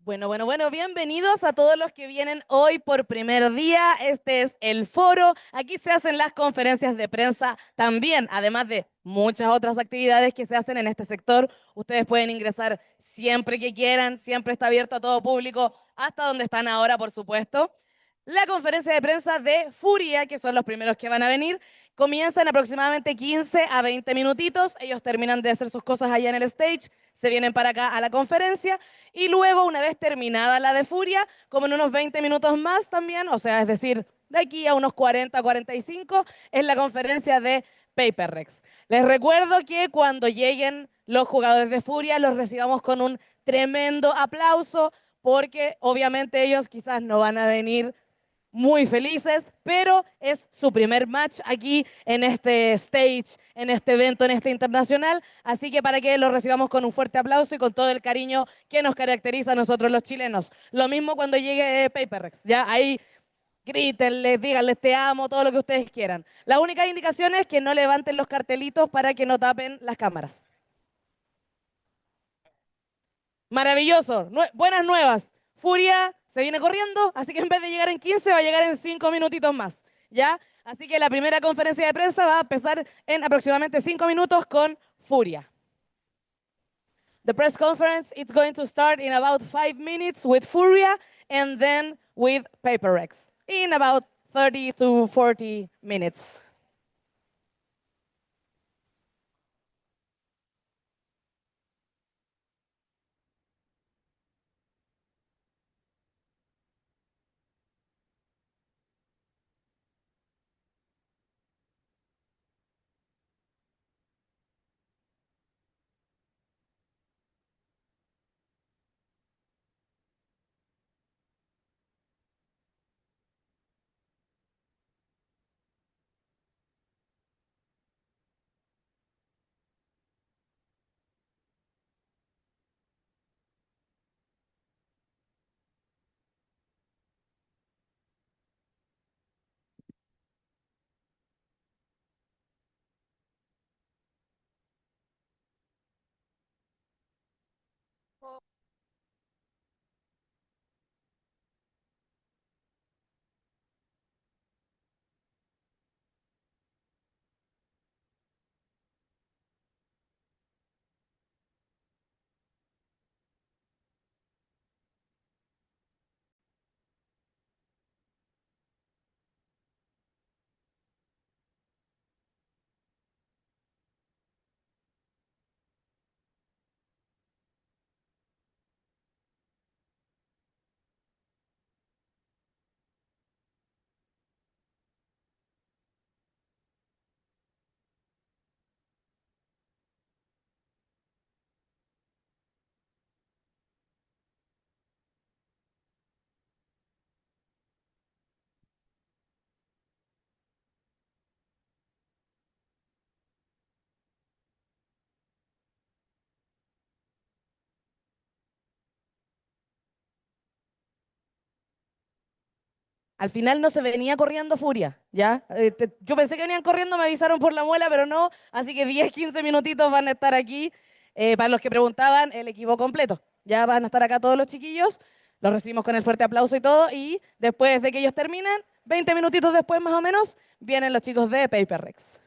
Bueno, bienvenidos a todos los que vienen hoy por primer día. Este es el foro. Aquí se hacen las conferencias de prensa también, además de muchas otras actividades que se hacen en este sector. Ustedes pueden ingresar siempre que quieran, siempre está abierto a todo público, hasta donde están ahora, por supuesto. La conferencia de prensa de Furia, que son los primeros que van a venir, comienza en aproximadamente 15 a 20 minutitos. Ellos terminan de hacer sus cosas allá en el stage, se vienen para acá a la conferencia y luego, una vez terminada la de Furia, como en unos 20 minutos más también, o sea, es decir, de aquí a unos 40, 45, es la conferencia de Paper Rex. Les recuerdo que cuando lleguen los jugadores de Furia, los recibamos con un tremendo aplauso, porque obviamente ellos quizás no van a venir muy felices, pero es su primer match aquí en este stage, en este evento, en este internacional, así que para que lo recibamos con un fuerte aplauso y con todo el cariño que nos caracteriza a nosotros los chilenos. Lo mismo cuando llegue Paperrex, ya ahí grítenles, díganles te amo, todo lo que ustedes quieran. La única indicación es que no levanten los cartelitos para que no tapen las cámaras. Maravilloso, buenas nuevas. Furia se viene corriendo, así que en vez de llegar en 15 va a llegar en 5 minutitos más, ¿ya? Así que la primera conferencia de prensa va a empezar en aproximadamente 5 minutos con Furia. The press conference is going to start in about 5 minutes with Furia and then with PaperX in about 30 to 40 minutes. Al final no se venía corriendo Furia, ¿ya? Yo pensé que venían corriendo, me avisaron por la muela, pero no, así que 10, 15 minutitos van a estar aquí. Para los que preguntaban, el equipo completo. Ya van a estar acá todos los chiquillos, los recibimos con el fuerte aplauso y todo, y después de que ellos terminan, 20 minutitos después más o menos, vienen los chicos de Paper Rex.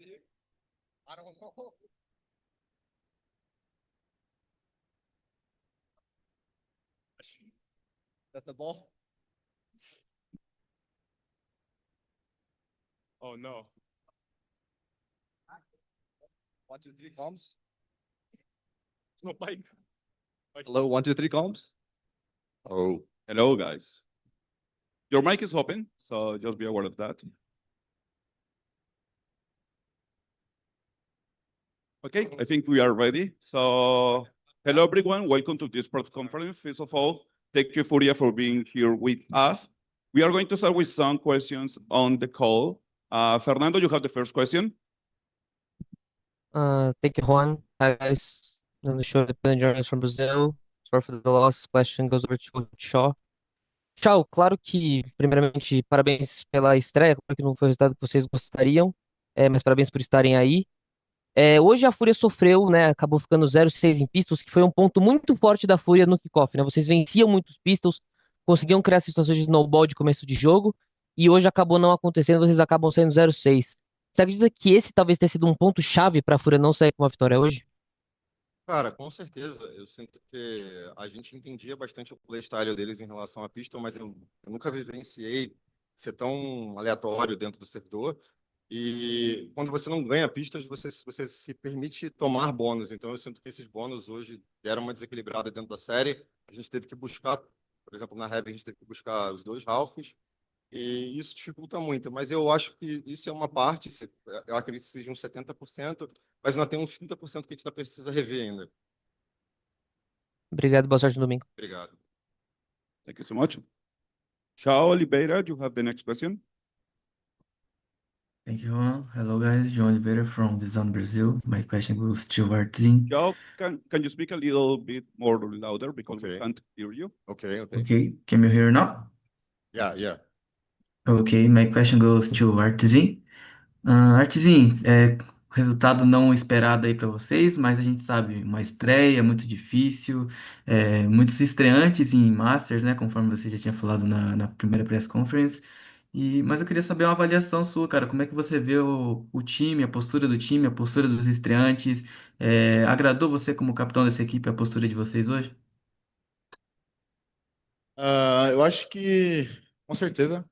I don't know. That's the ball. Oh no. 1, 2, 3 comms. No mic. Hello, 1, 2, 3 comms. Oh, hello guys. Your mic is open, so just be aware of that. Okay, I think we are ready. So, hello everyone, welcome to this press conference. First of all, thank you, Furia, for being here with us. We are going to start with some questions on the call. Fernando, you have the first question. Thank you, Juan. Hi, guys. On the show, the joining us from Brazil. Sorry for the last question goes over to Shaw. Shaw, claro que, primeiramente, parabéns pela estreia. Claro que não foi o resultado que vocês gostariam, mas parabéns por estarem aí. Hoje a Fúria sofreu, né? Acabou ficando 0-6 em pistols, que foi um ponto muito forte da Fúria no kickoff, né? Vocês venciam muitos pistols, conseguiam criar situações de snowball de começo de jogo, e hoje acabou não acontecendo, vocês acabam sendo 0-6. Você acredita que esse talvez tenha sido um ponto-chave para a Fúria não sair com uma vitória hoje? Cara, com certeza. Eu sinto que a gente entendia bastante o playstyle deles em relação à pista, mas eu nunca vivenciei ser tão aleatório dentro do servidor. E quando você não ganha pistas, você se permite tomar bônus. Então eu sinto que esses bônus hoje deram uma desequilibrada dentro da série. A gente teve que buscar, por exemplo, na Heavy, a gente teve que buscar os dois halves. E isso dificulta muito, mas eu acho que isso é uma parte, eu acredito que seja uns 70%, mas ainda tem uns 30% que a gente ainda precisa rever ainda. Obrigado, boa sorte no domingo. Obrigado. Thank you so much. Shao Oliveira, you have the next question. Thank you, Juan. Hello, guys. João Oliveira from Visão Brazil. My question goes to Artzin. Shao, can you speak a little bit more louder because we Okay. can't hear you? Okay. Okay, can you hear now? Yeah. Okay, my question goes to Artzin. Artzin, resultado não esperado aí para vocês, mas a gente sabe, uma estreia muito difícil, muitos estreantes em Masters, né, conforme você já tinha falado na primeira press conference. Mas eu queria saber uma avaliação sua, cara, como é que você vê o time, a postura do time, a postura dos estreantes? Agradou você como capitão dessa equipe, a postura de vocês hoje? Eu acho que, com certeza,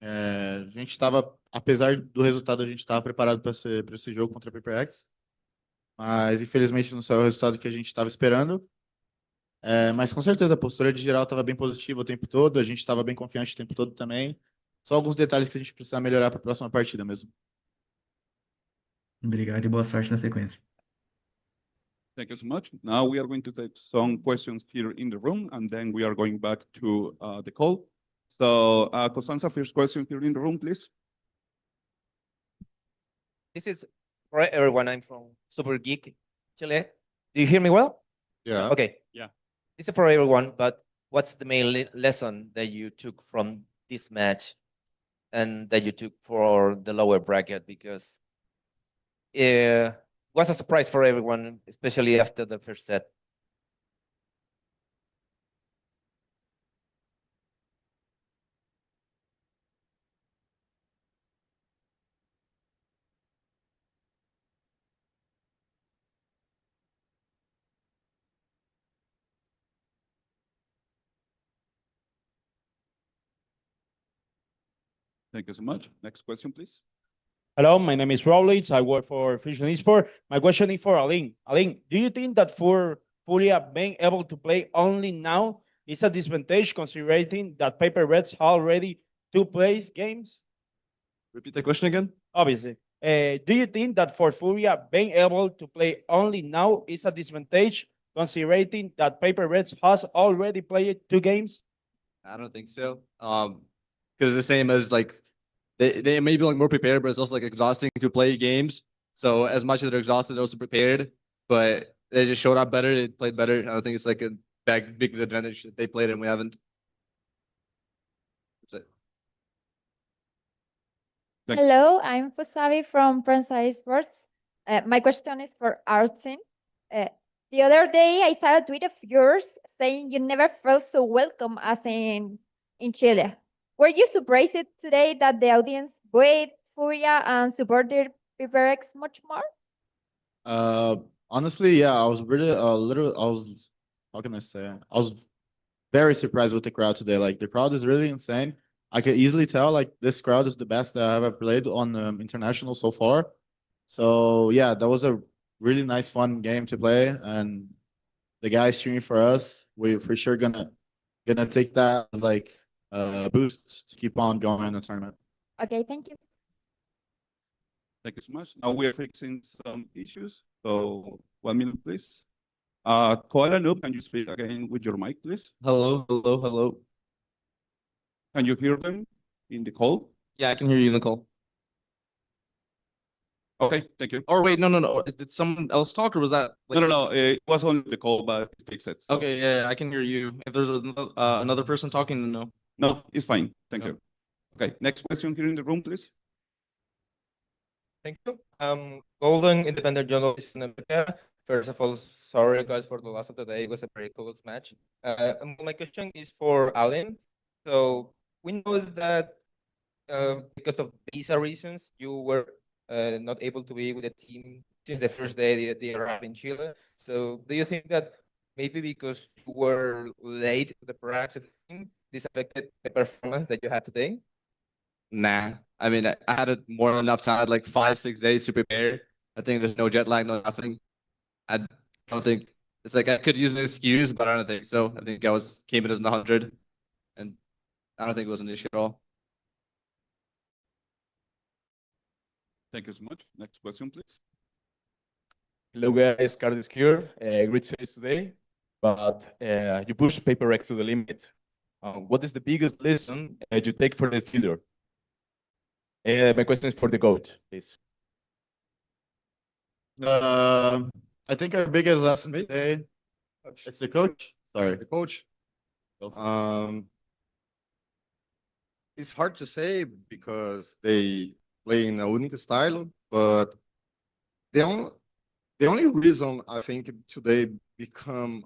a gente estava, apesar do resultado, a gente estava preparado para esse jogo contra a PaperX, mas infelizmente não saiu o resultado que a gente estava esperando. Mas com certeza a postura de geral estava bem positiva o tempo todo, a gente estava bem confiante o tempo todo também. Só alguns detalhes que a gente precisa melhorar para a próxima partida mesmo. Obrigado e boa sorte na sequência. Thank you so much. Now we are going to take some questions here in the room, and then we are going back to the call. So, Costanza, first question here in the room, please. This is for everyone. I'm from Super Geek, Chile. Do you hear me well? Yeah. Okay. Yeah. This is for everyone, but what's the main lesson that you took from this match and that you took for the lower bracket? Because it was a surprise for everyone, especially after the first set. Thank you so much. Next question, please. Hello, my name is Rollins. I work for Fusion Esport. My question is for Aline. Aline, do you think that for Furia being able to play only now is a disadvantage considering that Paper Reds already two plays games? Repeat the question again. Obviously. Do you think that for Furia being able to play only now is a disadvantage considering that Paper Reds has already played two games? I don't think so. Because the same as like they may be like more prepared, but it's also like exhausting to play games. So as much as they're exhausted, they're also prepared. But they just showed up better. They played better. I don't think it's like a big advantage that they played and we haven't. That's it. Hello, I'm Fusavi from Prensa Sports. My question is for Artsin. The other day, I saw a tweet of yours saying you never felt so welcome as in Chile. Were you surprised today that the audience buoyed Furia and supported Paper X much more? Honestly, yeah, I was really how can I say? I was very surprised with the crowd today. Like the crowd is really insane. I could easily tell like this crowd is the best that I've ever played on international so far. So yeah, that was a really nice, fun game to play, and the guys cheering for us. We're for sure gonna take that as like a boost to keep on going in the tournament. Okay, thank you. Thank you so much. Now we are fixing some issues. So 1 minute, please. Koala Noob, can you speak again with your mic, please? Hello, hello, hello. Can you hear them in the call? Yeah, I can hear you in the call. Okay, thank you. Or wait, no. Did someone else talk, or was that like? No. It was on the call, but fix it. So. Okay, yeah, I can hear you. If there's another person talking, then no. No, it's fine. Thank No. you. Okay, next question here in the room, please. Thank you. Golden independent journalist from America. First of all, sorry guys for the loss of the day. It was a very close match. My question is for Alan. So we know that because of visa reasons, you were not able to be with the team since the first day they arrived in Chile. So do you think that maybe because you were late to the practice team, this affected the performance that you had today? Nah, I mean, I had more than enough time. I had like 5-6 days to prepare. I think there's no jet lag, no nothing. I don't think it's like I could use an excuse, but I don't think so. I think came in as 100, and I don't think it was an issue at all. Thank you so much. Next question, please. Hello guys, Carlos here. Great face today, but you push Paper X to the limit. What is the biggest lesson you take for the fielder? My question is for the coach, please. I think our biggest lesson today is the coach. Sorry, The coach. It's hard to say because they play in a unique style, but the only reason I think today become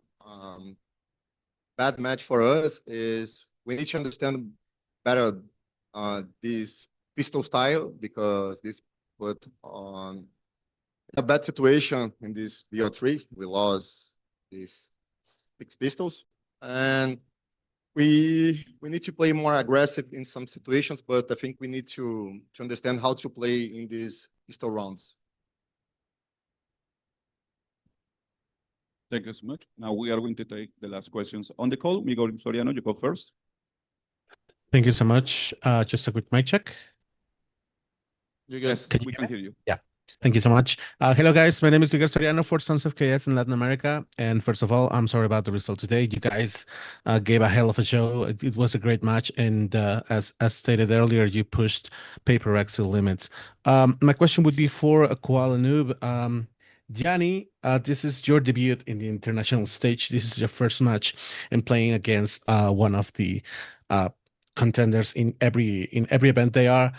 bad match for us is we need to understand better this pistol style because this put on a bad situation in this BO3. We lost these 6 pistols, and we need to play more aggressive in some situations, but I think we need to understand how to play in these pistol rounds. Thank you so much. Now we are going to take the last questions on the call. Miguel Soriano, you go first. Thank you so much. Just a quick mic check. You guys, We can hear you. Yeah. Thank you so much. Hello, guys. My name is Miguel Soriano for Sons of KS in Latin America. And first of all, I'm sorry about the result today. You guys gave a hell of a show. It was a great match. And as stated earlier, you pushed Paper X to the limits. My question would be for Koala Noob. Gianni, this is your debut in the international stage. This is your first match and playing against one of the contenders in every event they are.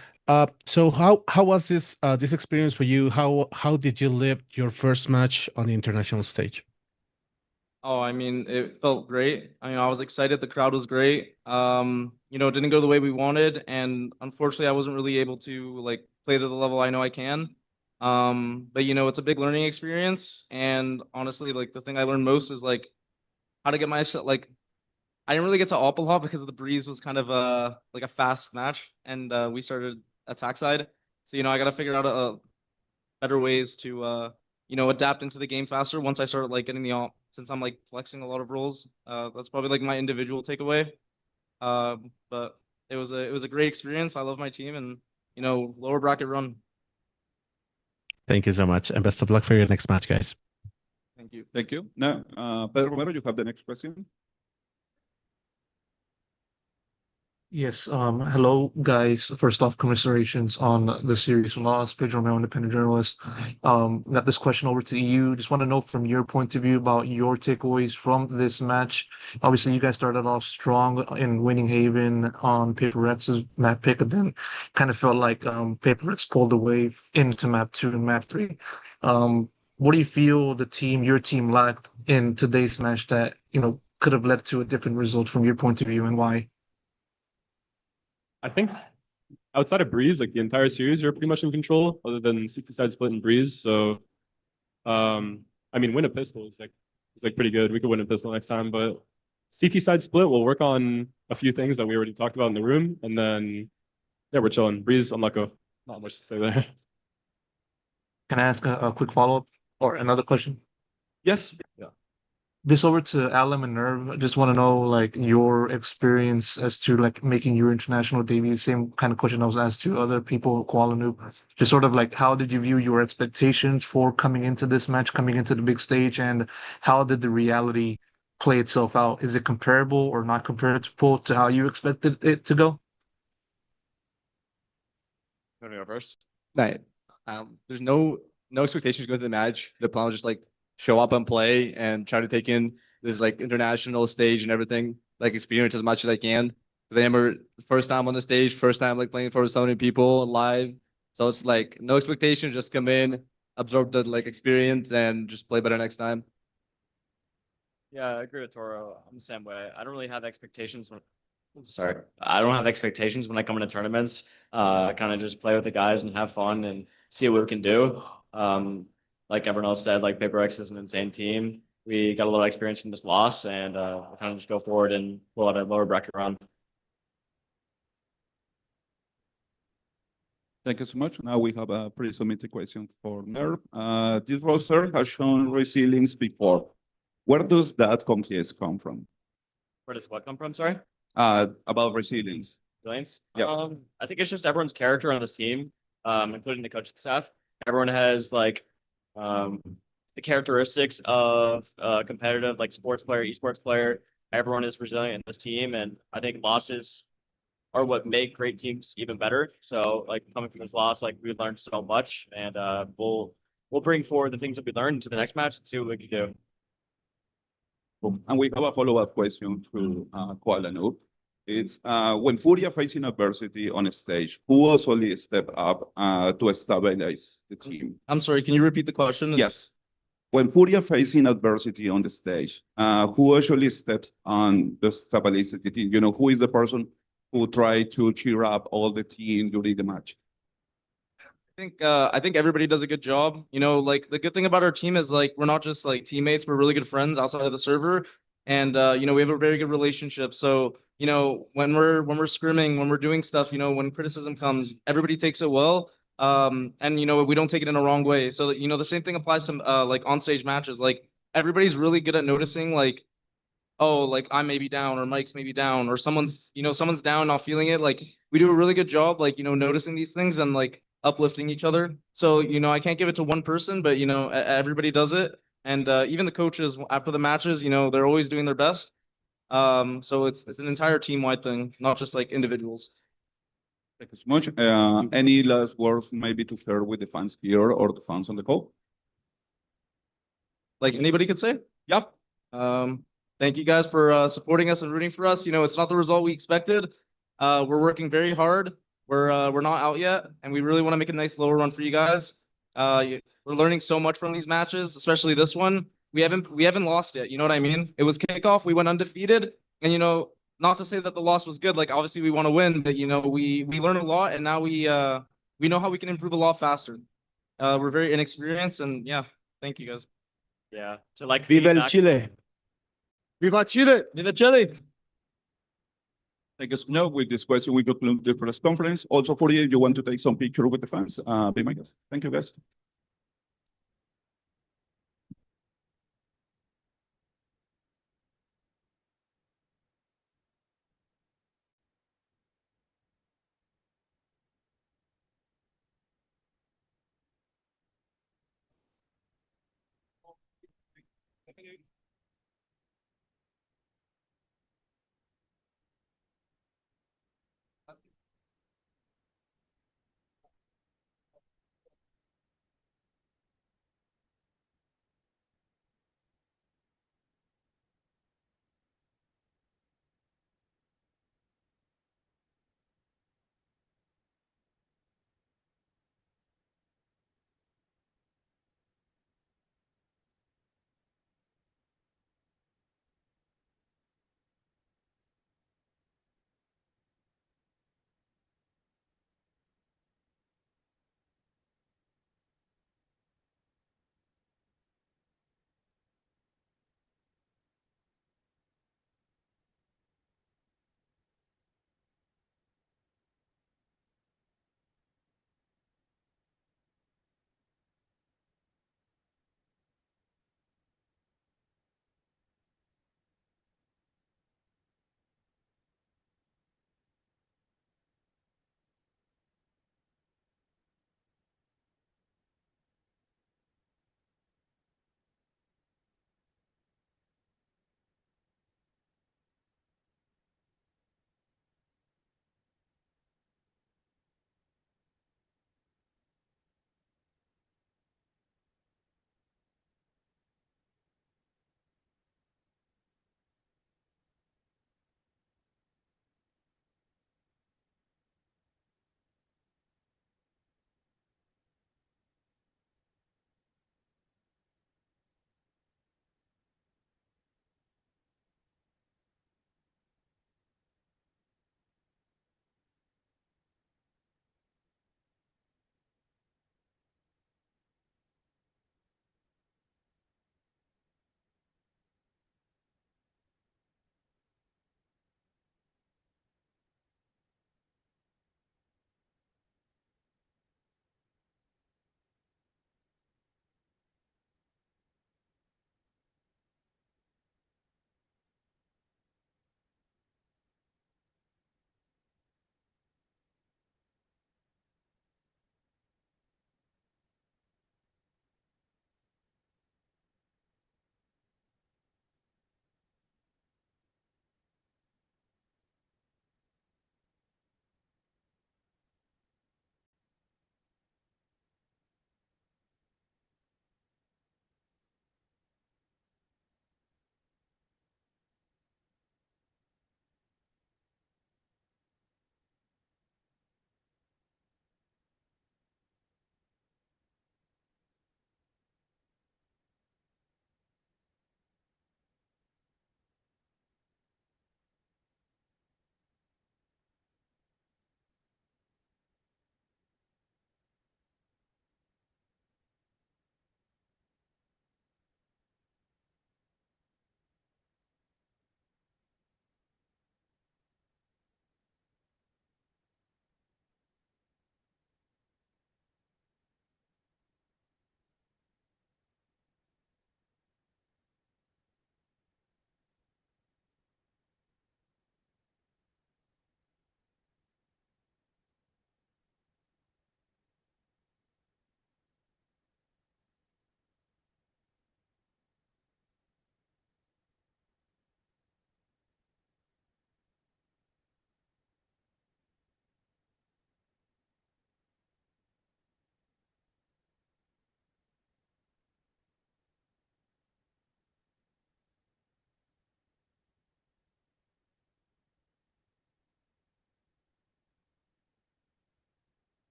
So how was this experience for you? How did you live your first match on the international stage? Oh, I mean, it felt great. I mean, I was excited. The crowd was great. It didn't go the way we wanted, and unfortunately, I wasn't really able to like play to the level I know I can. But it's a big learning experience, and honestly, like the thing I learned most is like how to get myself like. I didn't really get to AWP a lot because the breeze was kind of like a fast match, and we started attack side. So I got to figure out better ways to adapt into the game faster once I started like getting the AWP. Since I'm like flexing a lot of roles, that's probably like my individual takeaway. But it was a great experience. I love my team, and lower bracket run. Thank you so much, and best of luck for your next match, guys. Thank you. Thank you. Now, Pedro Romero, you have the next question. Yes, hello guys. First off, commiserations on the series loss. Pedro Romero, independent journalist. Got this question over to you. Just want to know from your point of view about your takeaways from this match. Obviously, you guys started off strong in winning Haven on Paper X's map pick, and then kind of felt like Paper X pulled away into map 2 and map 3. What do you feel your team lacked in today's match that could have led to a different result from your point of view, and why? I think outside of Breeze, like the entire series, you're pretty much in control, other than CT side split and Breeze. So, I mean, win a pistol is like pretty good. We could win a pistol next time, but CT side split, we'll work on a few things that we already talked about in the room, and then yeah, we're chilling. Breeze, I'm not much to say there. Can I ask a quick follow-up or another question? Yes. Yeah. This over to Alan and Nerve. I just want to know like your experience as to like making your international debut. Same kind of question I was asked to other people, Kuala Noob. Just sort of like how did you view your expectations for coming into this match, coming into the big stage, and how did the reality play itself out? Is it comparable or not comparable to how you expected it to go? You want to go first? Right. There's no expectations going to the match. The plan was just like show up and play and try to take in this like international stage and everything, like experience as much as I can. Because I remember first time on the stage, first time like playing for so many people live. So it's like no expectations, just come in, absorb the like experience and just play better next time. Yeah, I agree with Toro. I'm the same way. I don't really have expectations sorry. I don't have expectations when I come into tournaments. Kind of just play with the guys and have fun and see what we can do. Like everyone else said, like Paper X is an insane team. We got a little experience in this loss, and we'll kind of just go forward and pull out a lower bracket run. Thank you so much. Now we have a pre-submitted question for Nerv. This roster has shown resilience before. Where does that confidence come from? Where does what come from? Sorry. About resilience. Resilience. Yeah. I think it's just everyone's character on this team, including the coaching staff. Everyone has like the characteristics of competitive, like sports player, esports player. Everyone is resilient in this team, and I think losses are what make great teams even better. So, like coming from this loss, like we learned so much, and we'll bring forward the things that we learned to the next match and see what we can do. And we have a follow-up question to Kuala Noob. It's when Furia facing adversity on a stage, who usually step up to stabilize the team? I'm sorry, can you repeat the question? Yes. When Furia facing adversity on the stage, who usually steps on to stabilize the team? You know, who is the person who try to cheer up all the team during the match? I think everybody does a good job. You know, like the good thing about our team is like we're not just like teammates, we're really good friends outside of the server. And you know, we have a very good relationship. So, you know, when we're scrimming, when we're doing stuff, you know, when criticism comes, everybody takes it well. And you know, we don't take it in a wrong way. So, you know, the same thing applies to like on stage matches. Like everybody's really good at noticing like, oh, like I may be down or Mike's may be down or someone's down, not feeling it. Like we do a really good job, like, you know, noticing these things and like uplifting each other. So, you know, I can't give it to one person, but, you know, everybody does it. And even the coaches after the matches, you know, they're always doing their best. So it's an entire team-wide thing, not just like individuals. Thank you so much. Any last words maybe to share with the fans here or the fans on the call? Like anybody could say? Yep. Thank you guys for supporting us and rooting for us. You know, it's not the result we expected. We're working very hard. We're not out yet, and we really want to make a nice lower run for you guys. We're learning so much from these matches, especially this one. We haven't lost yet. You know what I mean? It was kickoff. We went undefeated, and you know, not to say that the loss was good. Like obviously we want to win, but you know, we learned a lot, and now we know how we can improve a lot faster. We're very inexperienced, and yeah, thank you guys. Yeah. To like Viva el Chile. Viva Chile! Viva Chile! Thank you. Now, with this question, we conclude the press conference. Also, for you, if you want to take some picture with the fans, be my guest. Thank you, guys.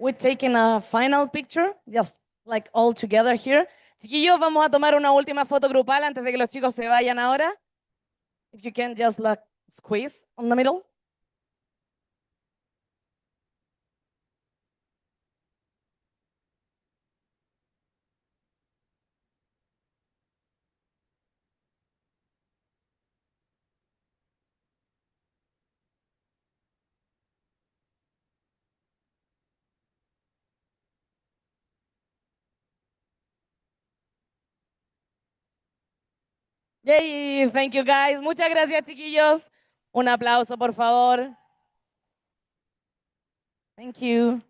we're taking a final picture, just like all together here. Chiquillos, vamos a tomar una última foto grupal antes de que los chicos se vayan ahora. If you can just like squeeze on the middle. Yay, thank you guys. Muchas gracias, chiquillos. Un aplauso, por favor. Thank you.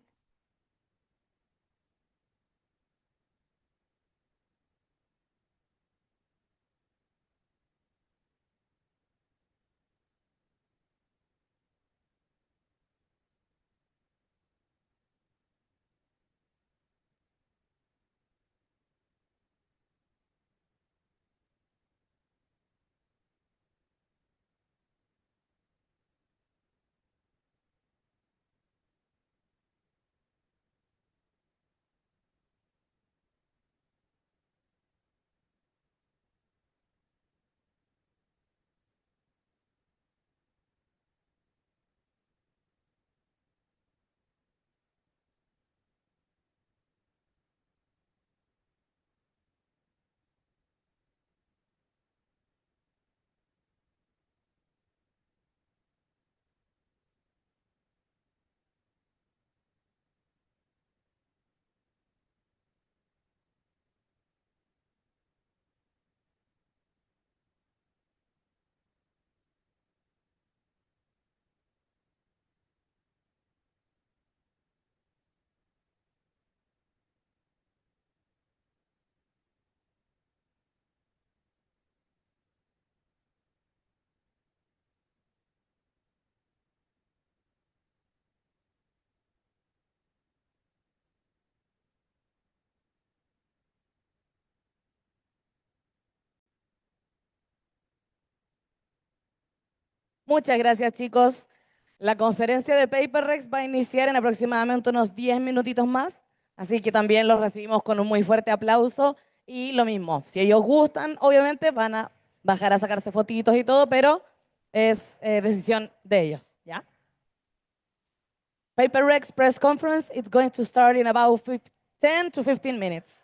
Muchas gracias, chicos. La conferencia de PaperRex va a iniciar en aproximadamente unos 10 minutitos más, así que también los recibimos con un muy fuerte aplauso. Y lo mismo, si ellos gustan, obviamente van a bajar a sacarse fotitos y todo, pero es decisión de ellos, ¿ya? PaperRex press conference is going to start in about 10 to 15 minutes.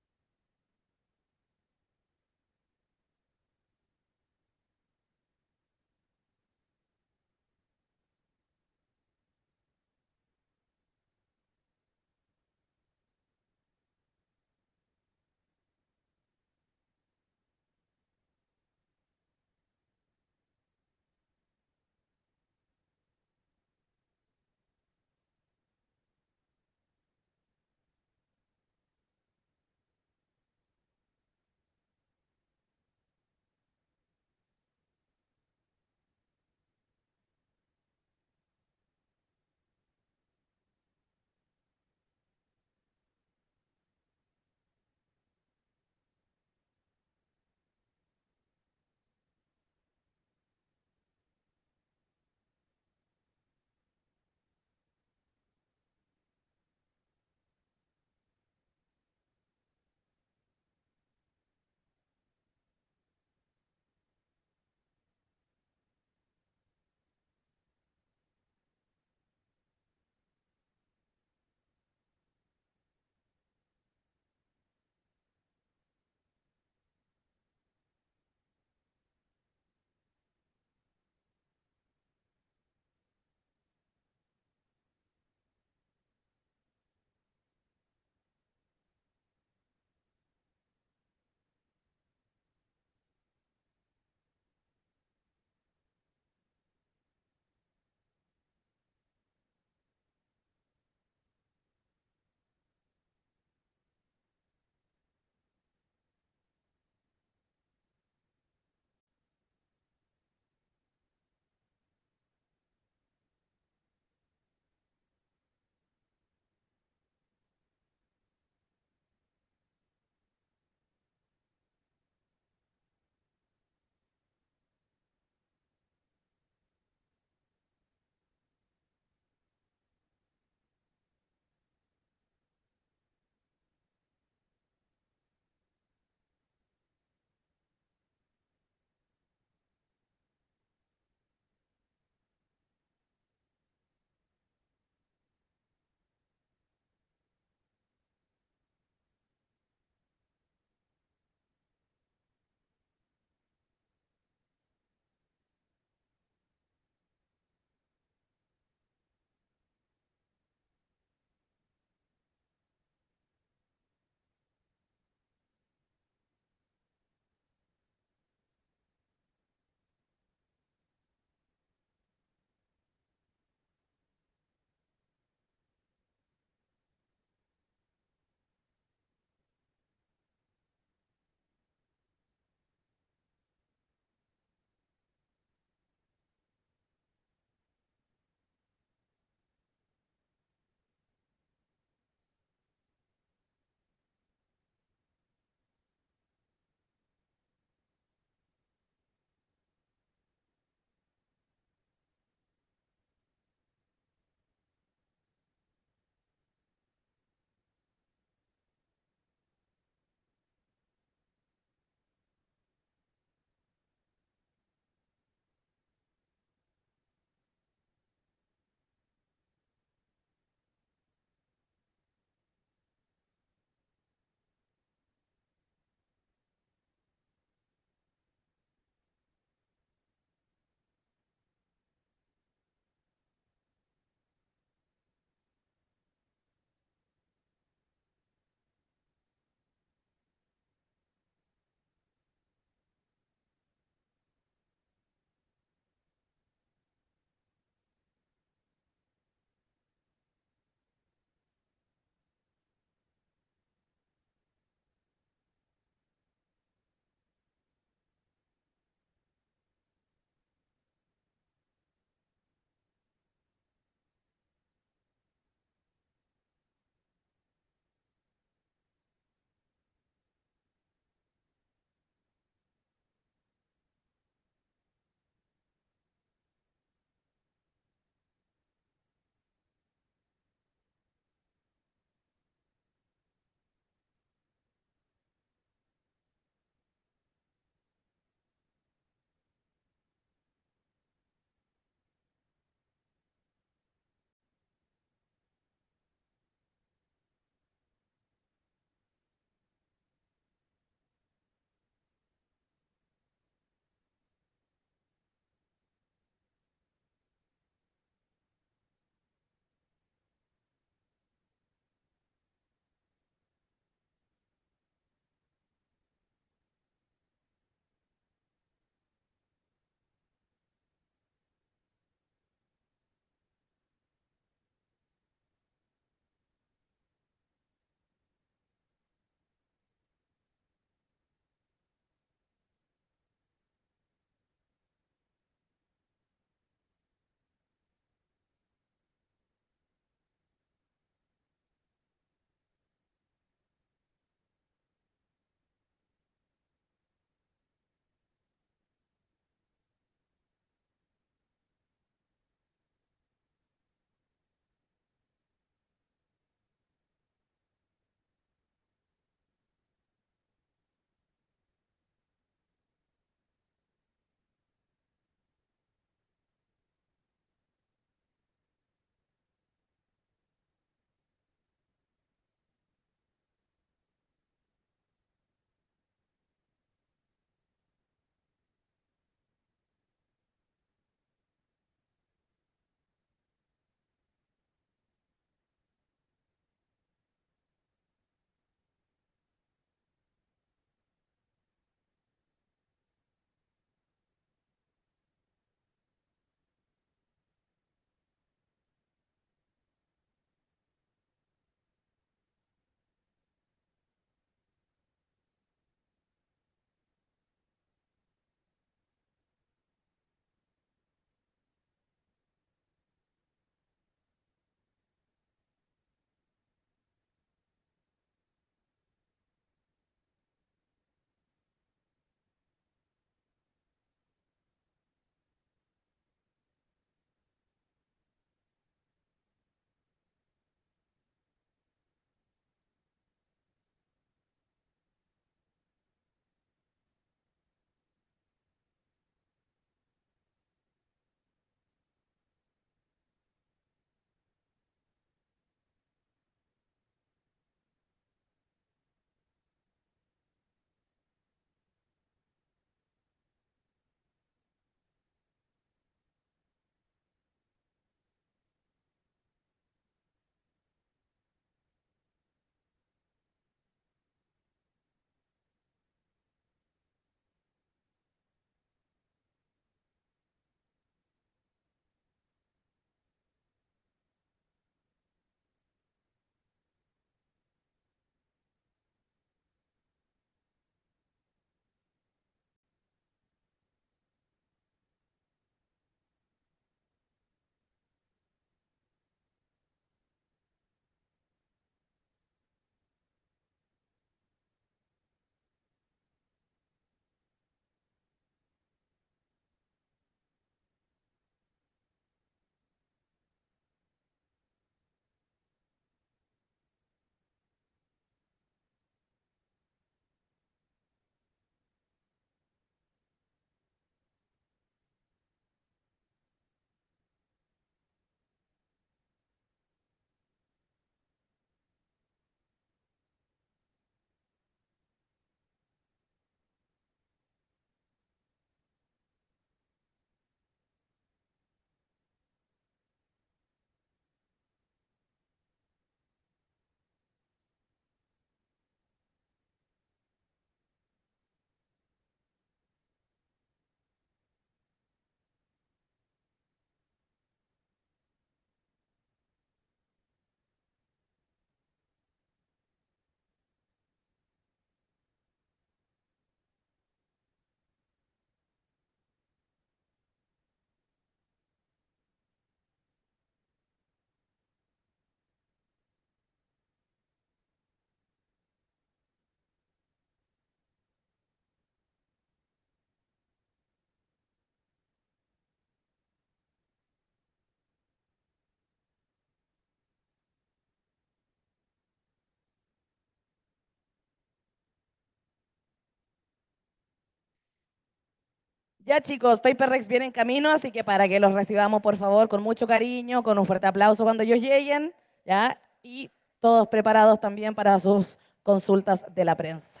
Ya chicos, Paper Rex viene en camino, así que para que los recibamos por favor con mucho cariño, con un fuerte aplauso cuando ellos lleguen, ¿ya? Y todos preparados también para sus consultas de la prensa.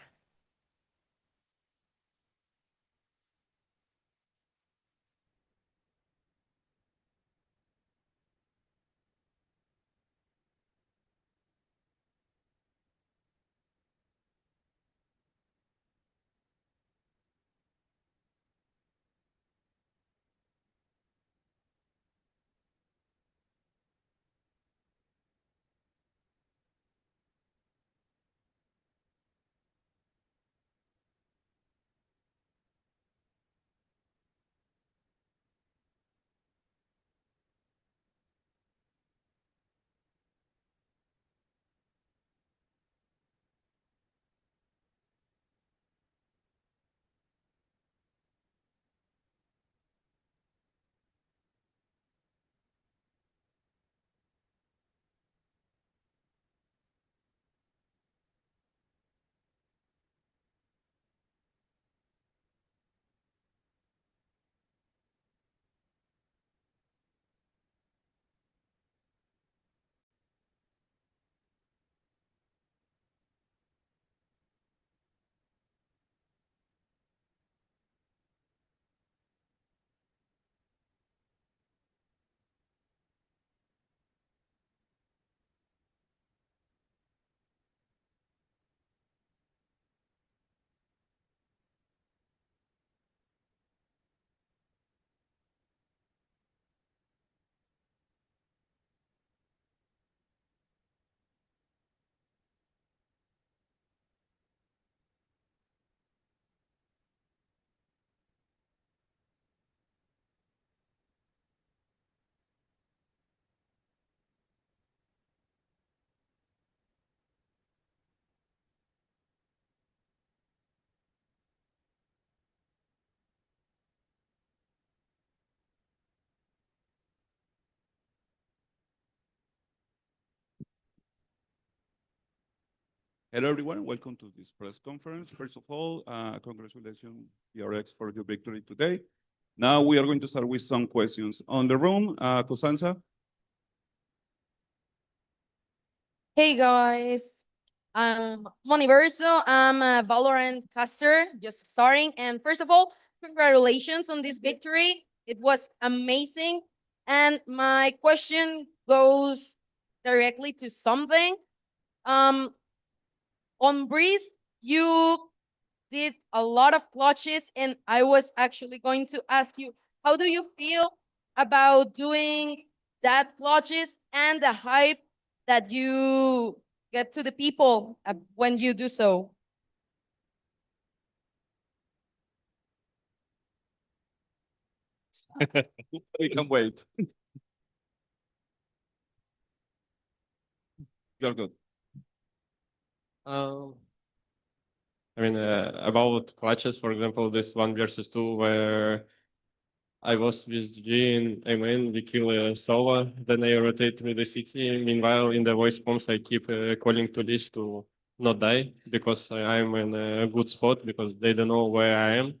Hello, everyone. Welcome to this press conference. First of all, congratulations, PRX, for your victory today. Now we are going to start with some questions on the room. Costanza? Hey guys, I'm Moniverso. I'm a Valorant caster, just starting. And first of all, congratulations on this victory. It was amazing. And my question goes directly to something. On Breeze, you did a lot of clutches, and I was actually going to ask you, how do you feel about doing that clutches and the hype that you get to the people when you do so? We can wait. You're good. Um, about clutches, for example, this 1 versus 2 where I was with G and I mean, we kill Sova, then I rotate through the city. Meanwhile, in the voice prompts, I keep calling to Lich to not die because I'm in a good spot because they don't know where I am.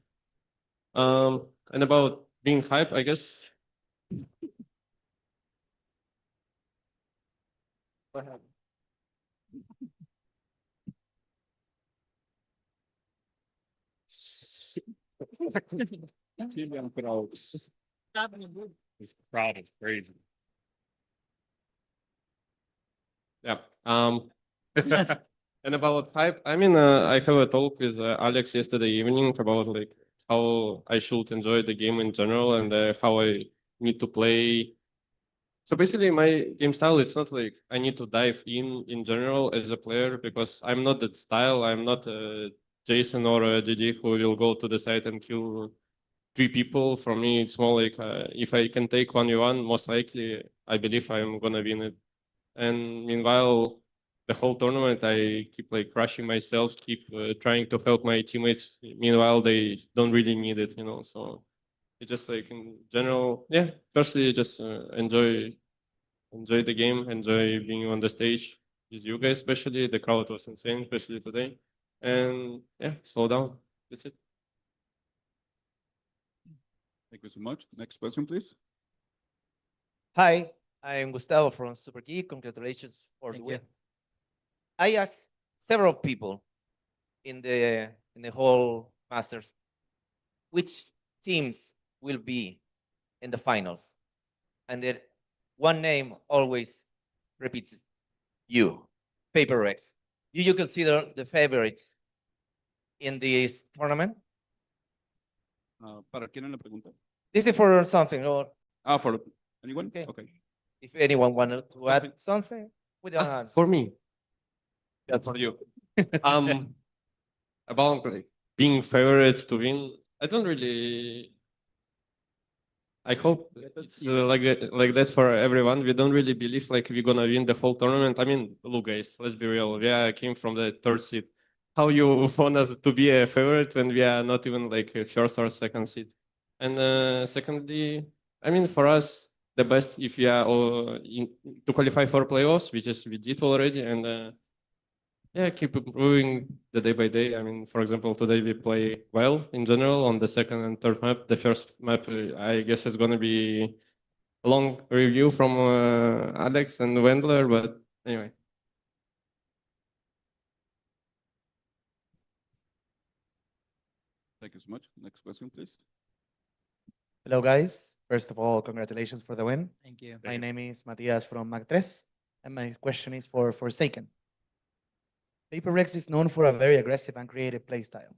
And about being hype, I guess. What happened? Chilean crowd. This crowd is crazy. Yeah. And about hype, I have a talk with Alex yesterday evening about like how I should enjoy the game in general and how I need to play. So basically, my game style is not like I need to dive in general as a player because I'm not that style. I'm not Jason or GG who will go to the site and kill 3 people. For me, it's more like if I can take 1v1, most likely I believe I'm gonna win it. And meanwhile, the whole tournament, I keep like crushing myself, keep trying to help my teammates. Meanwhile, they don't really need it, you know. So it's just like in general, yeah. Firstly, just enjoy the game, enjoy being on the stage with you guys, especially. The crowd was insane, especially today. And yeah, slow down. That's it. Thank you so much. Next question, please. Hi, I'm Gustavo from Super Geek. Congratulations for the win. I asked several people in the whole Masters which teams will be in the finals, and then one name always repeats you, Paper Rex. Do you consider the favorites in this tournament? ¿Para quién es la pregunta? This is for something, or For anyone? Okay. if anyone wanted to add something, we don't have. For me, That's for you. About like being favorites to win, I don't really. I hope it's like that for everyone. We don't really believe like we're gonna win the whole tournament. I mean, look, guys, let's be real. Yeah, I came from the third seed. How you want us to be a favorite when we are not even like a first or second seed? And secondly, I mean, for us, the best if we are to qualify for playoffs, which is we did already, and yeah, keep improving the day by day. I mean, for example, today we play well in general on the second and third map. The first map, I guess, is going to be a long review from Alex and Wendler, but anyway. Thank you so much. Next question, please. Hello, guys. First of all, congratulations for the win. Thank you. My name is Matias from Mag3, and my question is for Forsaken. Paper Rex is known for a very aggressive and creative playstyle.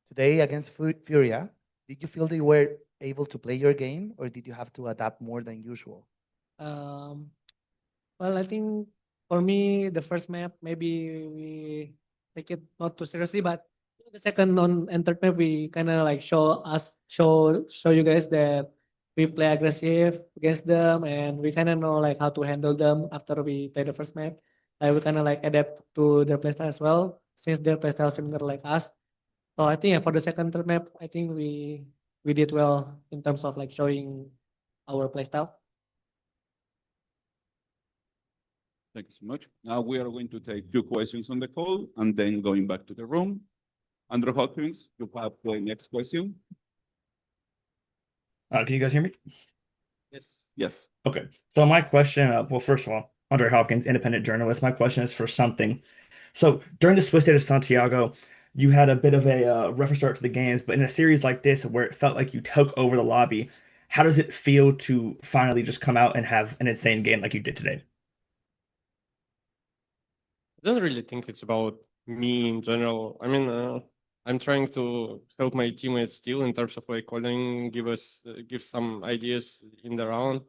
Today against Furia, did you feel that you were able to play your game, or did you have to adapt more than usual? Well, I think for me, the first map, maybe we take it not too seriously, but the second and third map, we kind of like show you guys that we play aggressive against them, and we kind of know like how to handle them after we play the first map. Like we kind of like adapt to their playstyle as well, since their playstyle similar like us. So I think for the second third map, I think we did well in terms of like showing our playstyle. Thank you so much. Now we are going to take 2 questions on the call and then going back to the room. Andrew Hawkins, you have the next question. Can you guys hear me? Yes. Yes. Okay. So my question, well, first of all, Andre Hopkins, independent journalist. My question is for something. So during the Swiss State of Santiago, you had a bit of a rougher start to the games, but in a series like this where it felt like you took over the lobby, how does it feel to finally just come out and have an insane game like you did today? I don't really think it's about me in general. I mean, I'm trying to help my teammates still in terms of like calling, give some ideas in the round.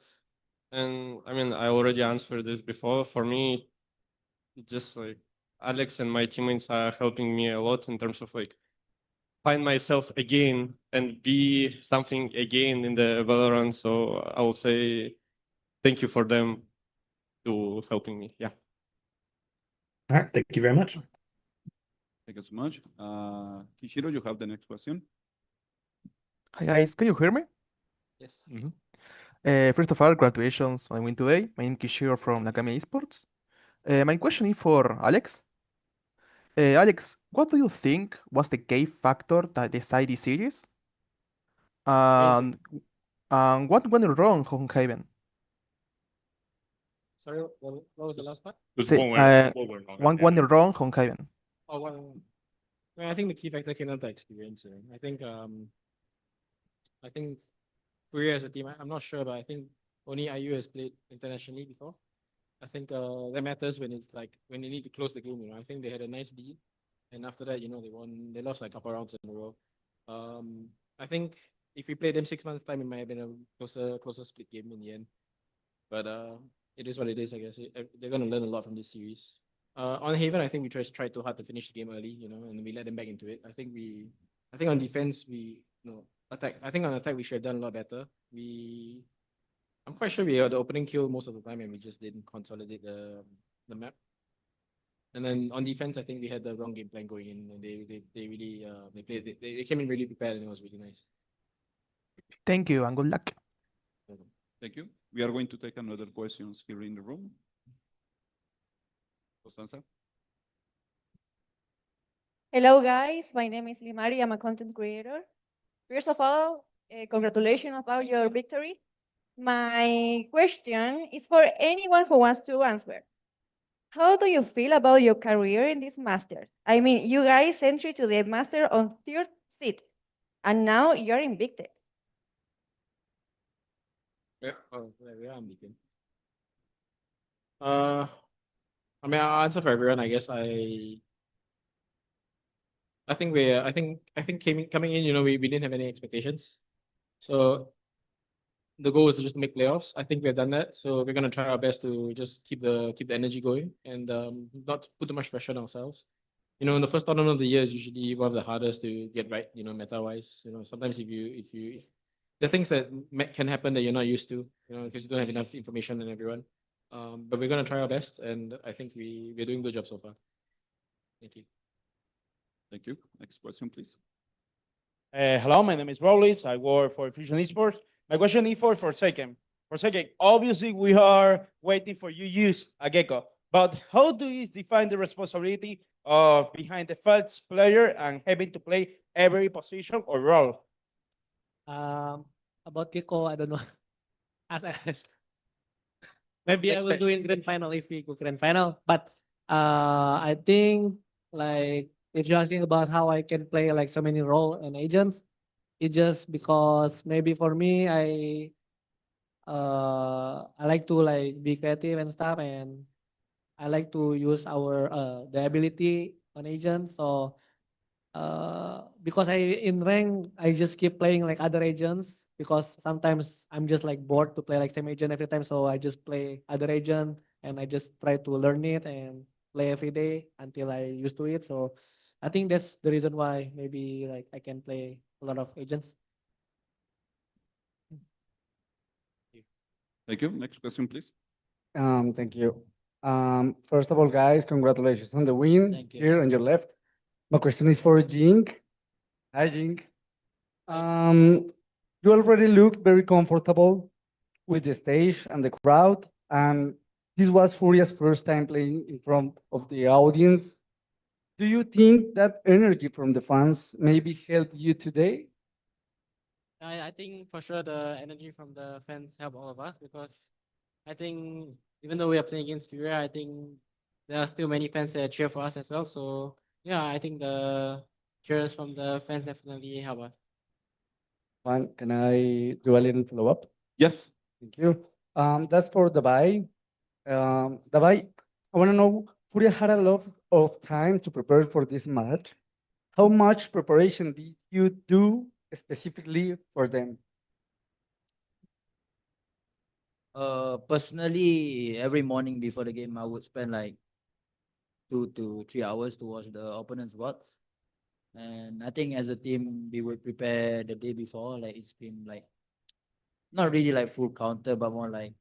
And I mean, I already answered this before. For me, it's just like Alex and my teammates are helping me a lot in terms of like find myself again and be something again in the Valorant. So I will say thank you for them to helping me. Yeah. All right. Thank you very much. Thank you so much. Kishiro, you have the next question. Hi guys, can you hear me? Yes. First of all, congratulations on win today. My name is Kishiro from Nakami Esports. My question is for Alex. Alex, what do you think was the key factor that decided this series? And what went wrong on Haven? Sorry, what was the last part? What went wrong on Haven? Oh, well, I think the key factor came down to experience. I think Korea as a team, I'm not sure, but I think only IU has played internationally before. I think that matters when it's like when they need to close the game. I think they had a nice lead, and after that, they lost like a couple rounds in a row. I think if we played them 6 months time, it might have been a closer split game in the end. But it is what it is, I guess. They're gonna learn a lot from this series. On Haven, I think we tried too hard to finish the game early, and we let them back into it. I think on defense attack. I think on attack we should have done a lot better. I'm quite sure we had the opening kill most of the time, and we just didn't consolidate the map. And then on defense, I think we had the wrong game plan going in, and they really they came in really prepared, and it was really nice. Thank you and good luck. Thank you. We are going to take another questions here in the room. Constanza? Hello, guys. My name is Limari. I'm a content creator. First of all, Congratulations about your victory. My question is for anyone who wants to answer. How do you feel about your career in this Masters? I mean, you guys entered to the Master on third seat, and now you're invicted. Yeah, oh, there we are, I'm beacon. I mean, I'll answer for everyone. I guess I think coming in, we didn't have any expectations. So the goal is to just make playoffs. I think we've done that. So we're gonna try our best to just keep the energy going and not put too much pressure on ourselves. In the first tournament of the year is usually one of the hardest to get right, meta wise. Sometimes if there are things that can happen that you're not used to, because you don't have enough information on everyone. But we're gonna try our best, and I think we're doing a good job so far. Thank you. Thank you. Next question, please. Hello, my name is Rowlis. I work for Fusion Esports. My question is for Forsaken. Forsaken, obviously we are waiting for you use a gecko, but how do you define the responsibility of behind the first player and having to play every position or role? About Kiko, I don't know. As maybe I will do in grand final if we go grand final. But I think like if you're asking about how I can play like so many role and agents, it's just because maybe for me I like to like be creative and stuff, and I like to use our the ability on agents. So because in rank I just keep playing like other agents because sometimes I'm just like bored to play like same agent every time. So I just play other agent and I just try to learn it and play every day until I used to it. So I think that's the reason why maybe like I can play a lot of agents. Thank you. Next question, please. Thank you. First of all, guys, congratulations on the win. Thank you. Here on your left. My question is for Jink. Hi, Jink. You already look very comfortable with the stage and the crowd, and this was Furia's first time playing in front of the audience. Do you think that energy from the fans maybe helped you today? I think for sure the energy from the fans help all of us because I think even though we are playing against Furia, I think there are still many fans that cheer for us as well. So yeah, I think the cheers from the fans definitely help us. Juan, can I do a little follow-up? Yes. Thank you. That's for Dabai. Dabai, I want to know, Furia had a lot of time to prepare for this match. How much preparation did you do specifically for them? Personally, every morning before the game, I would spend like 2 to 3 hours to watch the opponent's bots. And I think as a team, we would prepare the day before. Like it's been like not really like full counter, but more like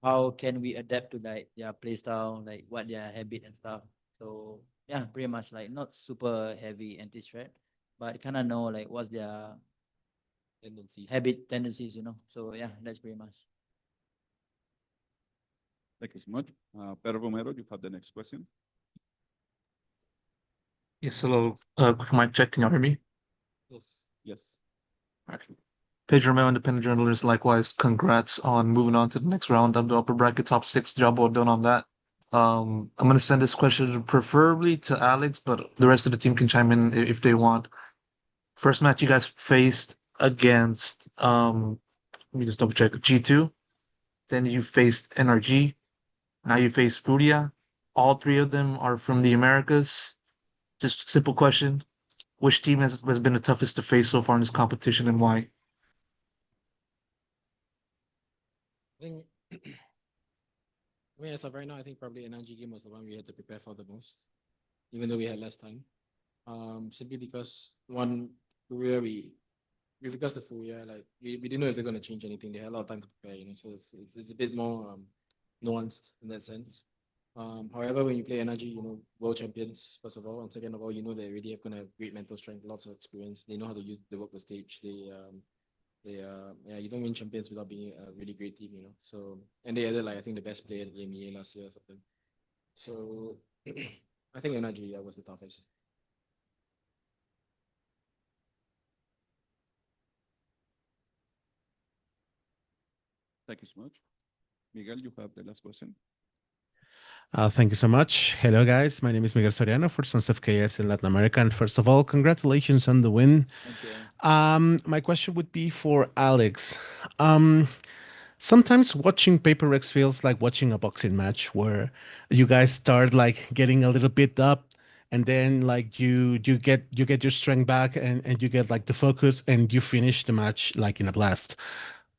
how can we adapt to like their playstyle, like what their habit and stuff. So yeah, pretty much like not super heavy anti-strat, but kind of know like what's their tendencies. So yeah, that's pretty much. Thank you so much. Pedro Romero, you have the next question. Yes, hello. Quick mic check. Can you hear me? Yes. Yes. Okay. Pedro Romero, independent journalist. Likewise, congrats on moving on to the next round of the upper bracket top 6. Job well done on that. I'm going to send this question preferably to Alex, but the rest of the team can chime in if they want. First match you guys faced against, let me just double check, G2. Then you faced NRG. Now you face Furia. All three of them are from the Americas. Just simple question. Which team has been the toughest to face so far in this competition and why? I think, I mean, as of right now, I think probably NRG game was the one we had to prepare for the most, even though we had less time. Simply because Furia, because the Furia, like we didn't know if they're gonna change anything. They had a lot of time to prepare, so it's a bit more nuanced in that sense. However, when you play NRG, world champions first of all, and second of all, they really have gonna have great mental strength, lots of experience. They know how to work the stage. You don't win champions without being a really great team, So, and they added like I think the best player in EMEA last year or something. So, I think NRG was the toughest. Thank you so much. Miguel, you have the last question. Thank you so much. Hello, guys. My name is Miguel Soriano for Sons of KS in Latin America. And first of all, congratulations on the win. Thank you. My question would be for Alex. Sometimes watching Paper Rex feels like watching a boxing match where you guys start like getting a little bit up, and then like you get your strength back, and you get like the focus, and you finish the match like in a blast.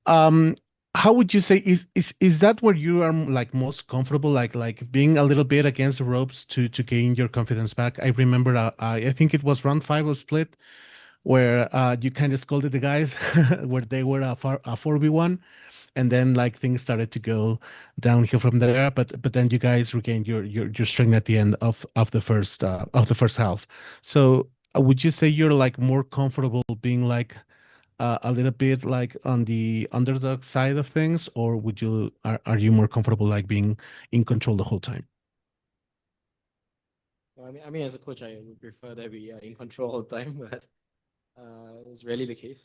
Um, how would you say is that where you are like most comfortable, like being a little bit against the ropes to gain your confidence back? I remember I think it was round 5 of Split where you kind of scolded the guys where they were a 4v1, and then like things started to go downhill from there, but then you guys regained your strength at the end of the first half. So would you say you're like more comfortable being like a little bit like on the underdog side of things, or are you more comfortable like being in control the whole time? Well, I mean, as a coach, I would prefer that we are in control all the time, but it's rarely the case.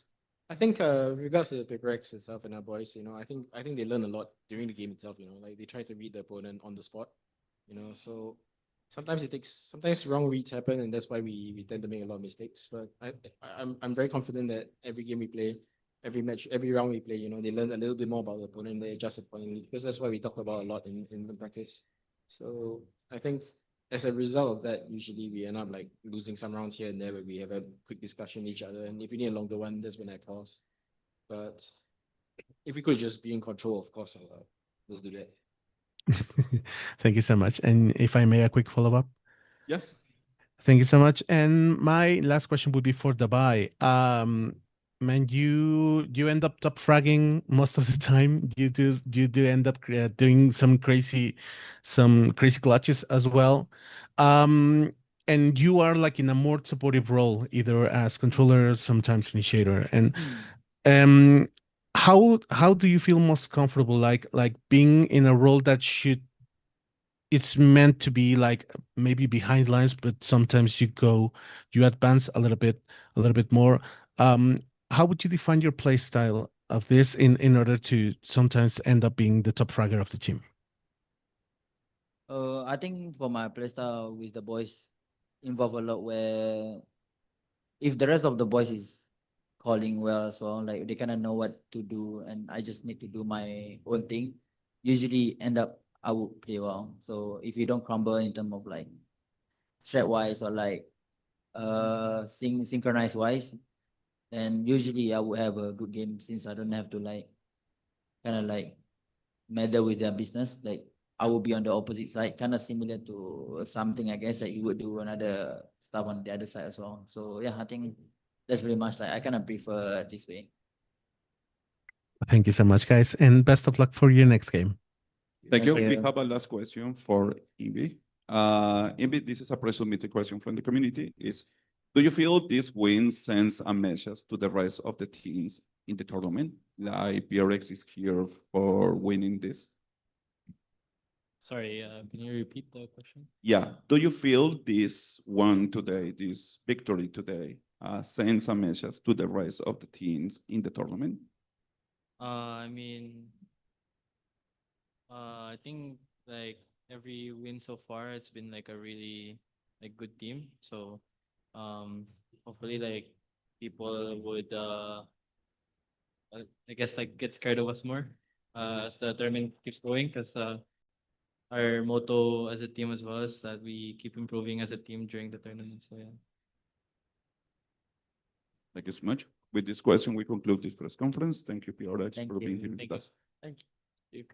I think with regards to the Paper X itself and our boys, I think they learn a lot during the game itself. Like they try to read the opponent on the spot. So sometimes wrong reads happen, and that's why we tend to make a lot of mistakes. But I'm very confident that every game we play, every match, every round we play, they learn a little bit more about the opponent, and they adjust accordingly, because that's why we talk about a lot in the practice. So I think as a result of that, usually we end up like losing some rounds here and there where we have a quick discussion with each other, and if we need a longer one, that's when I pause. But if we could just be in control, of course, let's do that. Thank you so much. And if I may, a quick follow-up. Yes. Thank you so much. And my last question would be for Dabai. Man, you end up top fragging most of the time. You do end up doing some crazy clutches as well. And you are like in a more supportive role, either as controller, sometimes initiator. And how do you feel most comfortable like being in a role that it's meant to be like maybe behind lines, but sometimes you advance a little bit more. How would you define your play style of this in order to sometimes end up being the top fragger of the team? I think for my playstyle with the boys involve a lot where if the rest of the boys is calling well as well, like they kind of know what to do, and I just need to do my own thing. Usually end up I would play well. So if you don't crumble in terms of like strat wise or like synchronized wise, then usually I would have a good game, since I don't have to like kind of like meddle with their business. Like I will be on the opposite side, kind of similar to something I guess that you would do another stuff on the other side as well. So yeah, I think that's very much like I kind of prefer this way. Thank you so much, guys, and best of luck for your next game. Thank you. Thank We you. have a last question for Invi. Invi, this is a pre-submitted question from the community. Do you feel this win sends a message to the rest of the teams in the tournament? Like PRX is here for winning this? Sorry, can you repeat the question? Yeah. Do you feel this win today, this victory today, sends a message to the rest of the teams in the tournament? I mean, I think like every win so far, it's been like a really like good team. So, hopefully like people would I guess like get scared of us more as the tournament keeps going, because our motto as a team as well is that we keep improving as a team during the tournament. So yeah. Thank you so much. With this question, we conclude this press conference. Thank you, PRX, Thank for being you. here with us. Thank you.